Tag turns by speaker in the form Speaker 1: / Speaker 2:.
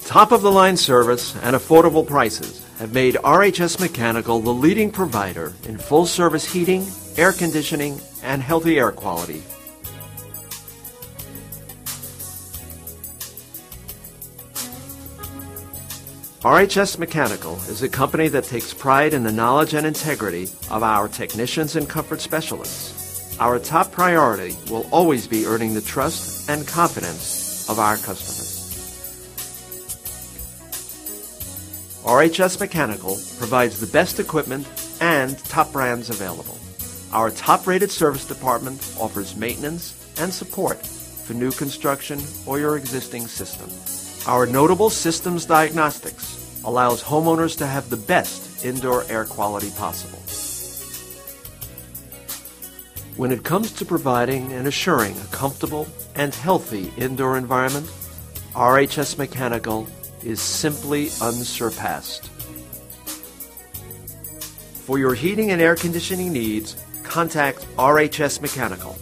Speaker 1: Top-of-the-line service and affordable prices have made RHS Mechanical the leading provider in full-service heating, air conditioning, and healthy air quality. RHS Mechanical is a company that takes pride in the knowledge and integrity of our technicians and comfort specialists. Our top priority will always be earning the trust and confidence of our customers. RHS Mechanical provides the best equipment and top brands available. Our top-rated service department offers maintenance and support for new construction or your existing system. Our notable systems diagnostics allows homeowners to have the best indoor air quality possible. When it comes to providing and assuring a comfortable and healthy indoor environment, RHS Mechanical is simply unsurpassed. For your heating and air conditioning needs, contact RHS Mechanical